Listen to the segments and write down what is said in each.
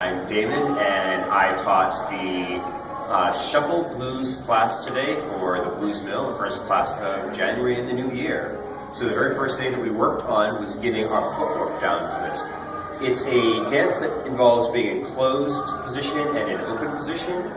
I'm David, and I taught the Shuffle Blues class today for the Blues Mill, the first class of January in the new year. So the very first thing that we worked on was getting our footwork down for this. It's a dance that involves being in closed position and in open position.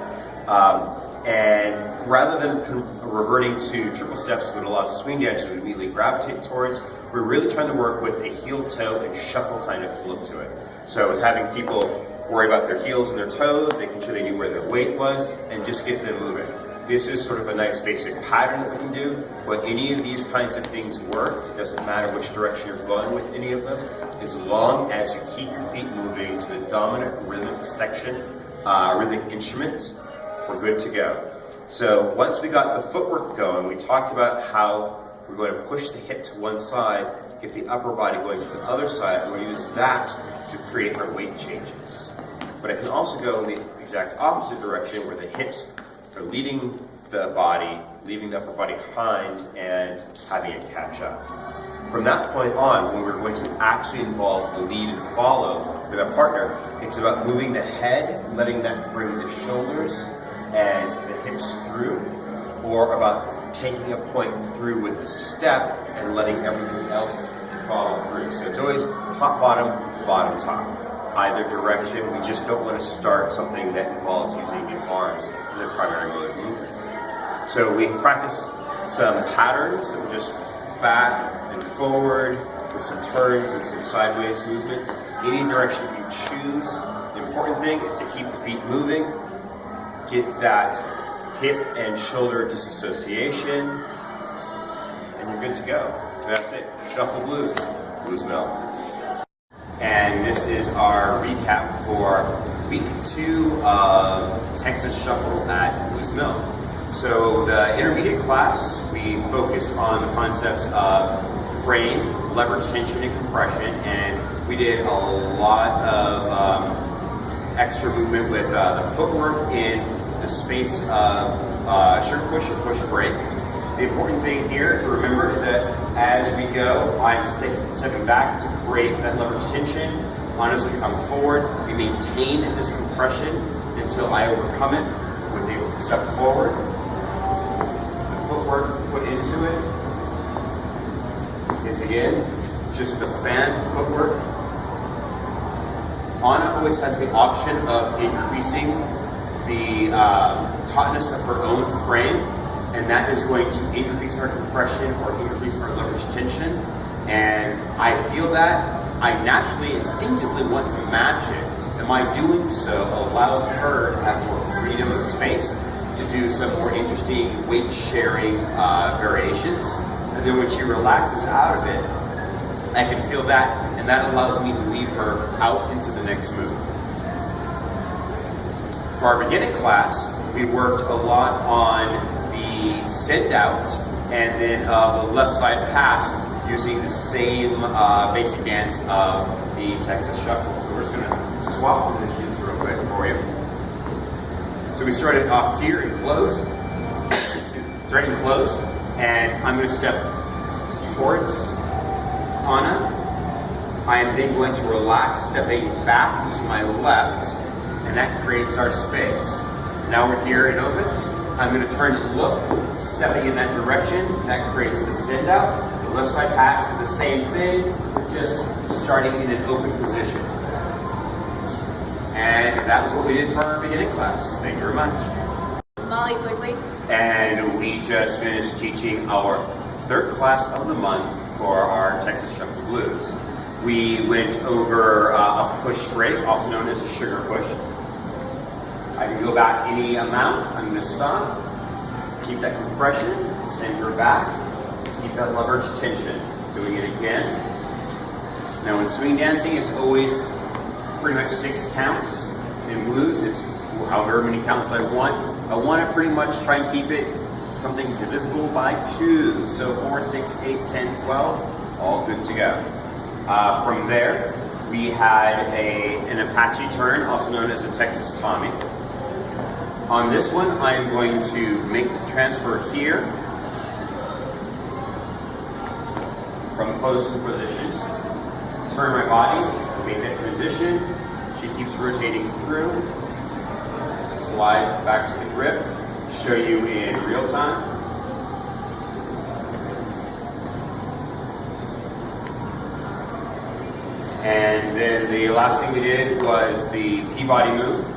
And rather than reverting to triple steps, what a lot of swing dancers would immediately gravitate towards, we're really trying to work with a heel, toe, and shuffle kind of look to it. So it was having people worry about their heels and their toes, making sure they knew where their weight was, and just get them moving. This is sort of a nice basic pattern that we can do, but any of these kinds of things work. It doesn't matter which direction you're going with any of them, as long as you keep your feet moving to the dominant rhythmic section, rhythmic instrument, we're good to go. So once we got the footwork going, we talked about how we're going to push the hip to one side, get the upper body going to the other side, and we're going to use that to create our weight changes. But I can also go in the exact opposite direction where the hips are leading the body, leaving the upper body behind, and having it catch up. From that point on, when we're going to actually involve the lead and follow with our partner, it's about moving the head, letting that bring the shoulders and the hips through, or about taking a point through with the step and letting everything else follow through. So it's always top, bottom, top. Either direction. We just don't want to start something that involves using the arms as a primary mode of movement. So we practice some patterns that are just back and forward with some turns and some sideways movements. Any direction you choose. The important thing is to keep the feet moving, get that hip and shoulder disassociation, and you're good to go. That's it. Shuffle Blues, Blues Mill. And this is our recap for week 2 of Texas Shuffle at Blues Mill. So the intermediate class, we focused on the concepts of frame, leverage, tension, and compression, and we did a lot of extra movement with the footwork in the space of sugar push and push break. The important thing here to remember is that as we go, I'm stepping back to create that leverage tension. Honestly, come forward. We maintain this compression until I overcome it with the step forward. The footwork put into it is again just the fan footwork. Anna always has the option of increasing the tautness of her own frame, and that is going to increase our compression or increase our leverage tension. And I feel that I naturally, instinctively want to match it. And by doing so allows her to have more freedom of space to do some more interesting weight sharing variations. And then when she relaxes out of it, I can feel that, and that allows me to lead her out into the next move. For our beginning class, we worked a lot on the send out and then the left side pass using the same basic dance of the Texas Shuffle. So we're just going to swap positions real quick for you. So we started off here in closed, starting closed, and I'm going to step towards Anna. I am then going to relax, stepping back into my left, and that creates our space. Now we're here in open. I'm going to turn and look, stepping in that direction. That creates the send out. The left side pass is the same thing, just starting in an open position. And that was what we did for our beginning class. Thank you very much. Molly Quigley. And we just finished teaching our third class of the month for our Texas Shuffle Blues. We went over a push break, also known as a sugar push. I can go back any amount. I'm going to stop, keep that compression, send her back, keep that leverage tension. Doing it again. Now in swing dancing, it's always pretty much 6 counts. In blues, it's however many counts I want. I want to pretty much try and keep it something divisible by 2. So 4, 6, 8, 10, 12, all good to go. From there, we had an Apache turn, also known as a Texas Tommy. On this one, I am going to make the transfer here from closed position. Turn my body, make that transition, She keeps rotating through. Slide back to the grip. Show you in real time. And then the last thing we did was the Peabody move.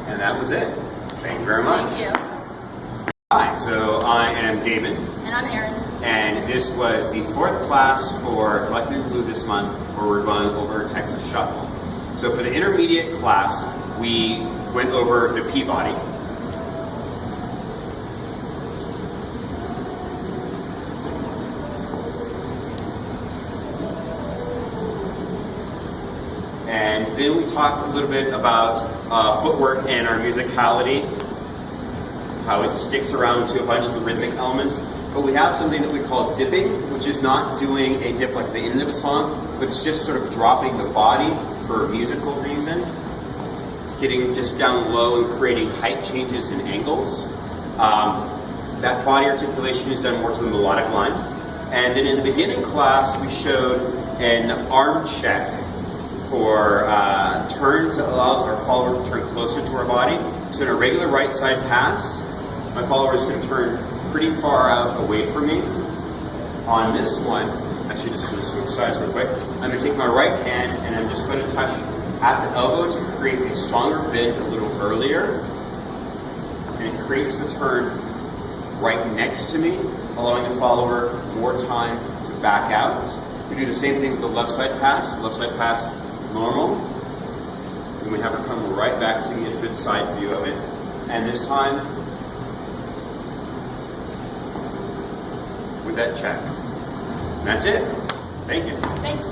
And that was it. Thank you very much. Thank you. Hi, so I am David. And I'm Erin. And this was the 4th class for Collecting Blue this month, where we're going over Texas Shuffle. So for the intermediate class, we went over the Peabody. And then we talked a little bit about footwork and our musicality, how it sticks around to a bunch of the rhythmic elements. But we have something that we call dipping, which is not doing a dip like the end of a song, but it's just sort of dropping the body for a musical reason, getting just down low and creating height changes and angles. That body articulation is done more to the melodic line. And then in the beginning class, we showed an arm check for turns that allows our follower to turn closer to our body. So in a regular right side pass, my follower is going to turn pretty far out away from me. On this one, actually just going to switch sides real quick. I'm going to take my right hand and I'm just going to touch at the elbow to create a stronger bend a little earlier. And it creates the turn right next to me, allowing the follower more time to back out. We do the same thing with the left side pass. Left side pass, normal. And we have her come right back so you get a good side view of it. And this time, with that check. And that's it. Thank you. Thanks.